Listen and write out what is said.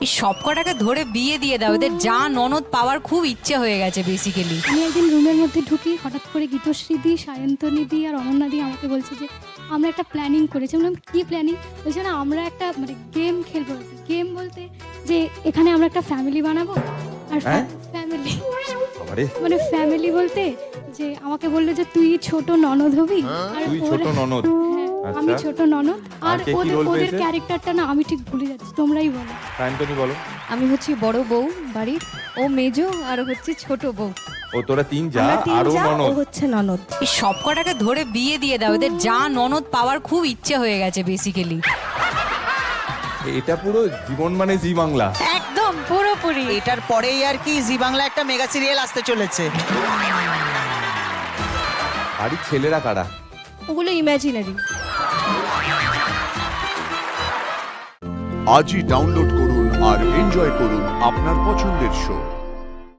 এই সব কটাকে ধরে বিয়ে দিয়ে দাও, এদের যা ননদ পাওয়ার খুব ইচ্ছে হয়ে গেছে বেসিক্যালি। আমি একদিন রুমের মধ্যে ঢুকি, হঠাৎ করে গীতশ্রী দি, সায়ন্তনী দি আর অনন্যা দি আমাকে বলছে যে আমরা একটা প্ল্যানিং করেছি। বললাম কি প্ল্যানিং? বলছে না আমরা একটা গেম খেলবো। গেম বলতে যে এখানে আমরা একটা ফ্যামিলি বানাবো। আর ফ্যামিলি ফ্যামিলি বলতে যে আমাকে বললো যে তুই ছোট ননদ হবি আর তুই ছোট ননদ। হ্যাঁ, আমি ছোট ননদ। আর কে কি রোল ওদের পেয়েছে? ক্যারেক্টারটা না আমি ঠিক ভুলে যাচ্ছি, তোমরাই বলো। সায়ন্তনী বলো। আমি হচ্ছি বড় বউ বাড়ির, ও মেজো আর হচ্ছে ছোট বউ। ও তোরা তিন যা আমরা তিন আর ও যা, ও ননদ। হচ্ছে ননদ। এই সব কটাকে ধরে বিয়ে দিয়ে দাও, এদের যা ননদ পাওয়ার খুব ইচ্ছে হয়ে গেছে বেসিক্যালি। এটা পুরো জীবন মানে জি বাংলা। একদম পুরোপুরি। এটার পরেই আর কি জি বাংলা একটা মেগা সিরিয়াল আসতে চলেছে। বাড়ির ছেলেরা কারা? ওগুলো ইমাজিনারি। আজই ডাউনলোড করুন আর এনজয় করুন আপনার পছন্দের শো।